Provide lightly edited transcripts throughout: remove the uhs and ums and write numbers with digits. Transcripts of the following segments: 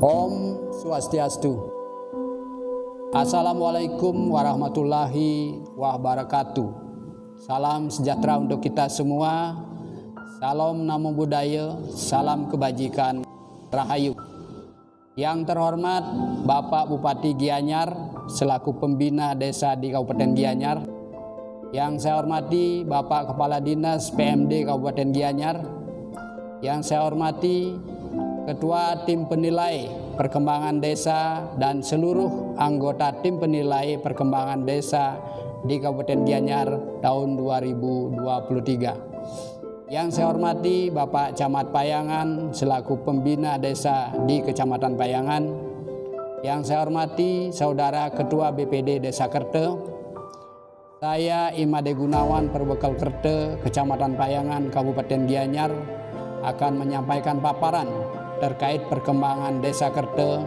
Om Swastiastu. Assalamualaikum warahmatullahi wabarakatuh. Salam sejahtera untuk kita semua. Salam namo buddhaya, salam kebajikan, rahayu. Yang terhormat Bapak Bupati Gianyar selaku pembina desa di Kabupaten Gianyar. Yang saya hormati Bapak Kepala Dinas PMD Kabupaten Gianyar. Yang saya hormati Ketua Tim Penilai Perkembangan Desa dan seluruh anggota Tim Penilai Perkembangan Desa di Kabupaten Gianyar tahun 2023. Yang saya hormati Bapak Camat Payangan selaku pembina desa di Kecamatan Payangan. Yang saya hormati Saudara Ketua BPD Desa Kerte. Saya Imade Gunawan Perbekal Kerte, Kecamatan Payangan, Kabupaten Gianyar akan menyampaikan paparan terkait perkembangan Desa Kerte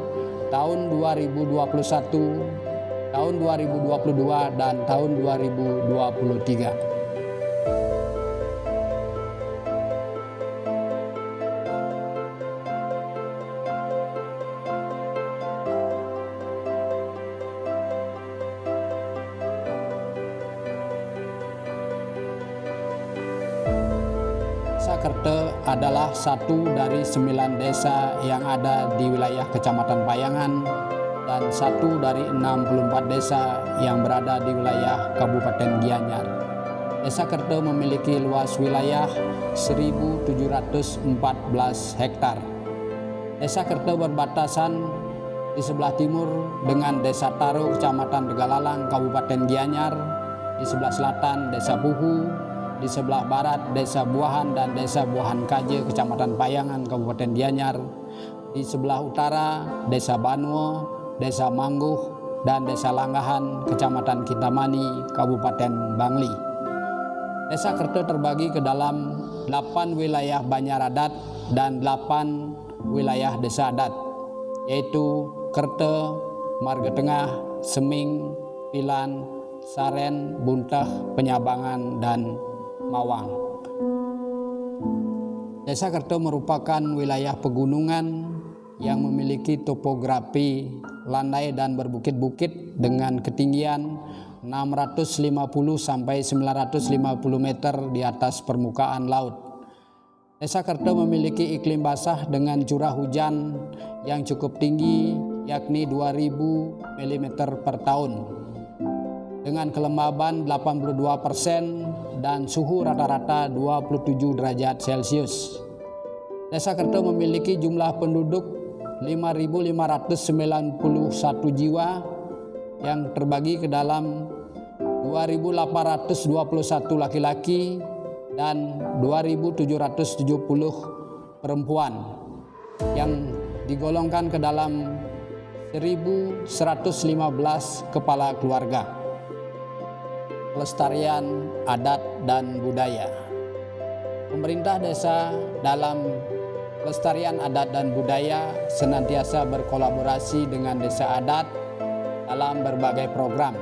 tahun 2021, tahun 2022, dan tahun 2023. Desa Kerte adalah satu dari 9 desa yang ada di wilayah Kecamatan Payangan dan satu dari 64 desa yang berada di wilayah Kabupaten Gianyar. Desa Kerte memiliki luas wilayah 1.714 hektar. Desa Kerte berbatasan di sebelah timur dengan Desa Taro, Kecamatan Tegalalang, Kabupaten Gianyar, di sebelah selatan Desa Puhu, di sebelah barat Desa Buahan dan Desa Buahan Kaje, Kecamatan Payangan, Kabupaten Gianyar, di sebelah utara Desa Banwo, Desa Mangguh, dan Desa Langgahan, Kecamatan Kintamani, Kabupaten Bangli. Desa Kerte terbagi ke dalam 8 wilayah Banjar Adat dan 8 wilayah Desa Adat, yaitu Kerte, Marga Tengah, Seming, Pilan, Saren, Buntah, Penyabangan, dan Mawang. Desa Kerte merupakan wilayah pegunungan yang memiliki topografi landai dan berbukit-bukit dengan ketinggian 650 sampai 950 meter di atas permukaan laut. Desa Kerte memiliki iklim basah dengan curah hujan yang cukup tinggi, yakni 2000 mm per tahun, dengan kelembaban 82% dan suhu rata-rata 27 derajat Celcius. Desa Kerte memiliki jumlah penduduk 5.591 jiwa yang terbagi ke dalam 2.821 laki-laki dan 2.770 perempuan yang digolongkan ke dalam 1.115 kepala keluarga. Pelestarian adat dan budaya. Pemerintah desa dalam pelestarian adat dan budaya senantiasa berkolaborasi dengan desa adat dalam berbagai program,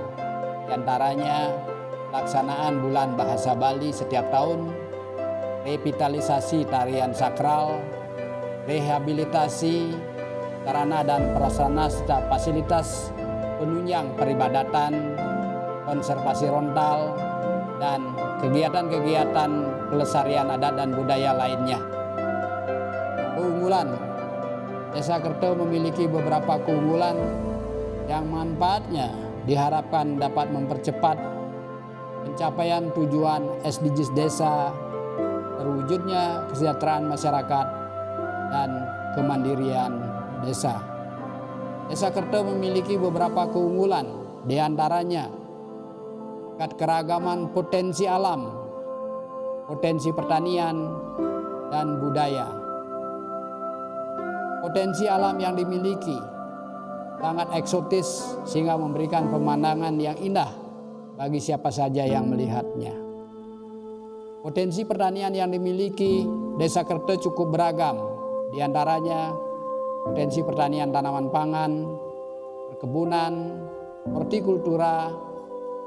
di antaranya pelaksanaan Bulan Bahasa Bali setiap tahun, revitalisasi tarian sakral, rehabilitasi sarana dan prasarana serta fasilitas penunjang peribadatan, konservasi rontal, dan kegiatan-kegiatan pelestarian adat dan budaya lainnya. Keunggulan Desa Kerte memiliki beberapa keunggulan yang manfaatnya diharapkan dapat mempercepat pencapaian tujuan SDGs desa, terwujudnya kesejahteraan masyarakat, dan kemandirian desa. Desa Kerte memiliki beberapa keunggulan, di antaranya keragaman potensi alam, potensi pertanian, dan budaya. Potensi alam yang dimiliki sangat eksotis sehingga memberikan pemandangan yang indah bagi siapa saja yang melihatnya. Potensi pertanian yang dimiliki Desa Kerte cukup beragam, di antaranya potensi pertanian tanaman pangan, perkebunan, hortikultura,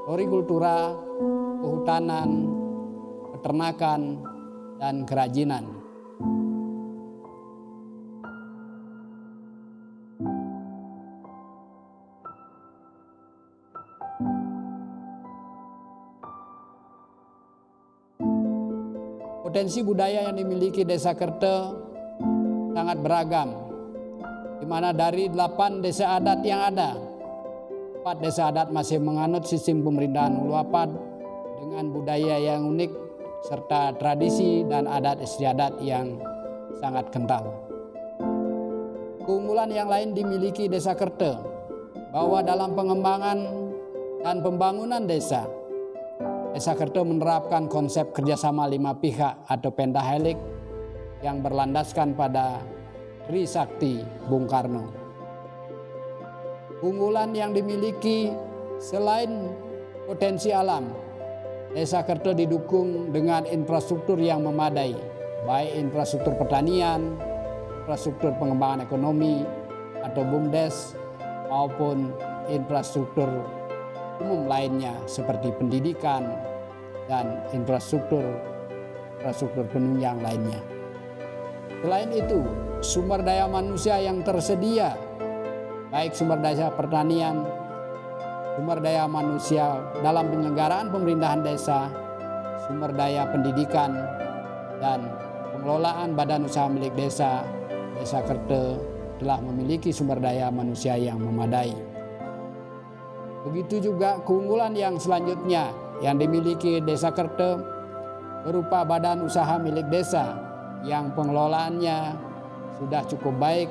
florikultura, kehutanan, peternakan, dan kerajinan. Potensi budaya yang dimiliki Desa Kerte sangat beragam, di mana dari 8 desa adat yang ada, 4 desa adat masih menganut sistem pemerintahan Uluwapad dengan budaya yang unik serta tradisi dan adat istiadat yang sangat kental. Keunggulan yang lain dimiliki Desa Kerte bahwa dalam pengembangan dan pembangunan desa, Desa Kerte menerapkan konsep kerjasama 5 pihak atau pentahelix yang berlandaskan pada Trisakti Bung Karno. Keunggulan yang dimiliki selain potensi alam, Desa Kerte didukung dengan infrastruktur yang memadai, baik infrastruktur pertanian, infrastruktur pengembangan ekonomi atau BUMDes maupun infrastruktur umum lainnya seperti pendidikan dan infrastruktur penunjang lainnya. Selain itu, sumber daya manusia yang tersedia, baik sumber daya pertanian, sumber daya manusia dalam penyelenggaraan pemerintahan desa, sumber daya pendidikan, dan pengelolaan badan usaha milik desa, Desa Kerte telah memiliki sumber daya manusia yang memadai. Begitu juga keunggulan yang selanjutnya yang dimiliki Desa Kerte berupa badan usaha milik desa yang pengelolaannya sudah cukup baik,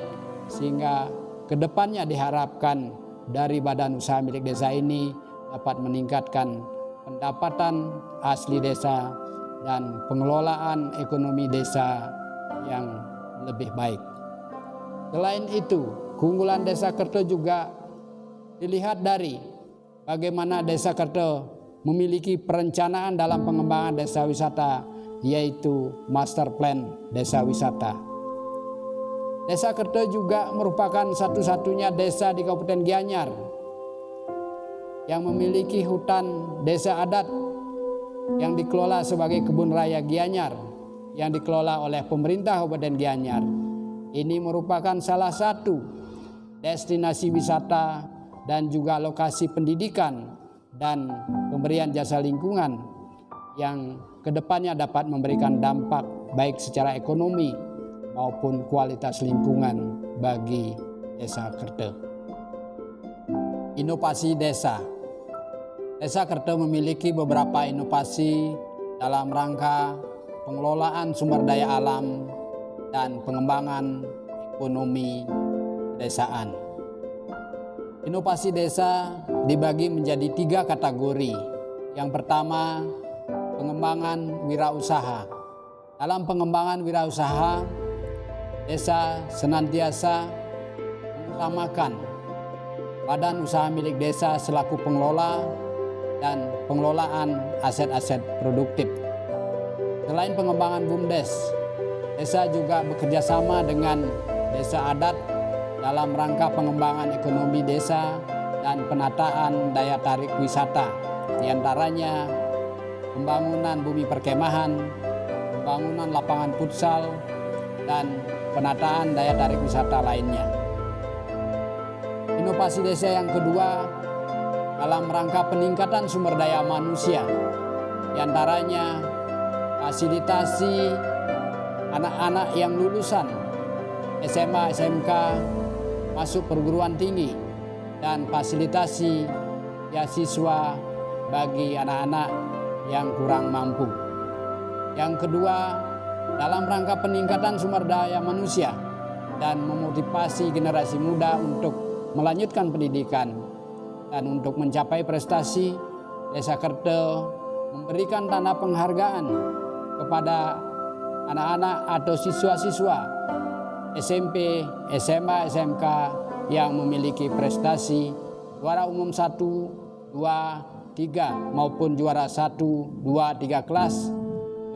sehingga kedepannya diharapkan dari badan usaha milik desa ini dapat meningkatkan pendapatan asli desa dan pengelolaan ekonomi desa yang lebih baik. Selain itu, keunggulan Desa Kerte juga dilihat dari bagaimana Desa Kerte memiliki perencanaan dalam pengembangan desa wisata, yaitu Master Plan Desa Wisata. Desa Kerte juga merupakan satu-satunya desa di Kabupaten Gianyar yang memiliki hutan desa adat yang dikelola sebagai Kebun Raya Gianyar yang dikelola oleh pemerintah Kabupaten Gianyar. Ini merupakan salah satu destinasi wisata dan juga lokasi pendidikan dan pemberian jasa lingkungan yang kedepannya dapat memberikan dampak baik secara ekonomi maupun kualitas lingkungan bagi Desa Kerte. Inovasi desa. Desa Kerte memiliki beberapa inovasi dalam rangka pengelolaan sumber daya alam dan pengembangan ekonomi pedesaan. Inovasi desa dibagi menjadi 3 kategori. Yang pertama, pengembangan wirausaha. Dalam pengembangan wirausaha, desa senantiasa mengutamakan badan usaha milik desa selaku pengelola dan pengelolaan aset-aset produktif. Selain pengembangan BUMDes, desa juga bekerja sama dengan desa adat dalam rangka pengembangan ekonomi desa dan penataan daya tarik wisata, diantaranya pembangunan bumi perkemahan, pembangunan lapangan futsal, dan penataan daya tarik wisata lainnya. Inovasi desa yang kedua dalam rangka peningkatan sumber daya manusia, diantaranya fasilitasi anak-anak yang lulusan SMA, SMK masuk perguruan tinggi dan fasilitasi beasiswa bagi anak-anak yang kurang mampu. Yang kedua, dalam rangka peningkatan sumber daya manusia dan memotivasi generasi muda untuk melanjutkan pendidikan dan untuk mencapai prestasi, Desa Kerte memberikan tanda penghargaan kepada anak-anak atau siswa-siswa SMP, SMA, SMK yang memiliki prestasi juara umum 1, 2, 3 maupun juara 1, 2, 3 kelas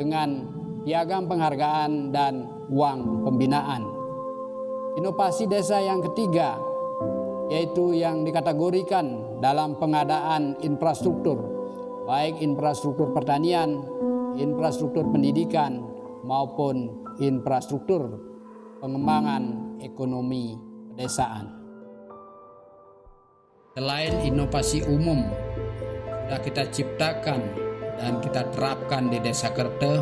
dengan piagam penghargaan dan uang pembinaan. Inovasi desa yang ketiga yaitu yang dikategorikan dalam pengadaan infrastruktur, baik infrastruktur pertanian, infrastruktur pendidikan maupun infrastruktur pengembangan ekonomi pedesaan. Selain inovasi umum sudah kita ciptakan dan kita terapkan di Desa Kerte,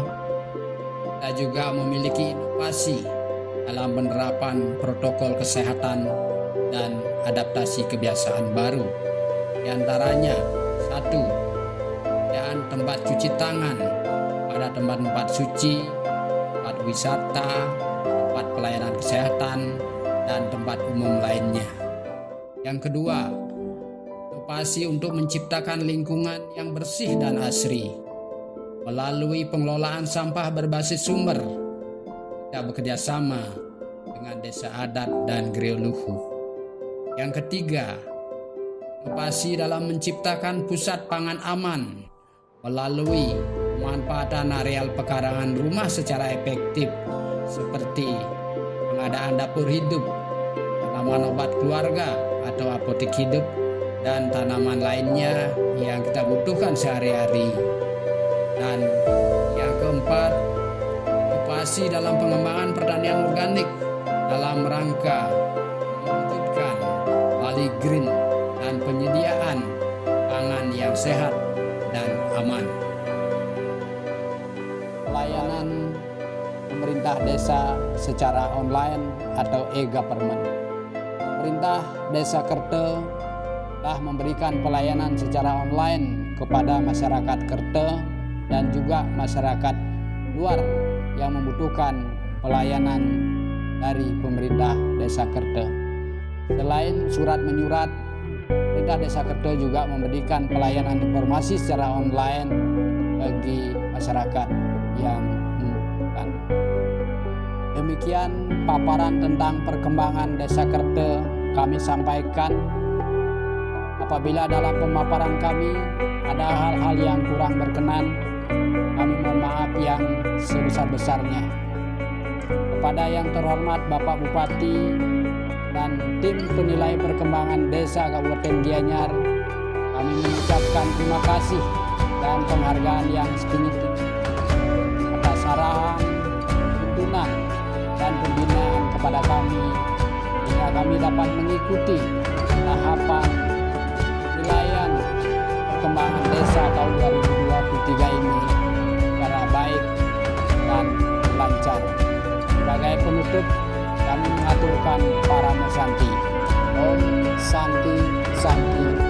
Kita juga memiliki inovasi dalam penerapan protokol kesehatan dan adaptasi kebiasaan baru. Di antaranya, 1. Penyediaan tempat cuci tangan pada tempat-tempat suci, tempat wisata, tempat pelayanan kesehatan, dan tempat umum lainnya. Yang kedua, inovasi untuk menciptakan lingkungan yang bersih dan asri. Melalui pengelolaan sampah berbasis sumber, kita bekerja sama dengan desa adat dan Gereoluhu. Yang ketiga, inovasi dalam menciptakan pusat pangan aman melalui pemanfaatan areal pekarangan rumah secara efektif seperti pengadaan dapur hidup, tanaman obat keluarga atau apotek hidup, dan tanaman lainnya yang kita butuhkan sehari-hari. Dan yang keempat, inovasi dalam pengembangan pertanian organik dalam rangka mewujudkan Bali Green dan penyediaan pangan yang sehat dan aman. Pelayanan pemerintah desa secara online atau e-government. Pemerintah Desa Kerte telah memberikan pelayanan secara online kepada masyarakat Kerte dan juga masyarakat luar yang membutuhkan pelayanan dari pemerintah Desa Kerte. Selain surat menyurat, pemerintah Desa Kerte juga memberikan pelayanan informasi secara online bagi masyarakat yang membutuhkan. Demikian paparan tentang perkembangan Desa Kerte kami sampaikan. Apabila dalam pemaparan kami ada hal-hal yang kurang berkenan, kami mohon maaf yang sebesar-besarnya. Kepada yang terhormat Bapak Bupati dan tim penilai perkembangan desa Kabupaten Gianyar, kami mengucapkan terima kasih dan penghargaan yang setinggi-tinggi atas arahan, tuntunan, dan pembinaan kepada kami hingga kami dapat mengikuti tahapan penilaian perkembangan desa tahun 2023 ini secara baik dan lancar. Sebagai penutup, kami mengaturkan para Santi. Om Santi Santi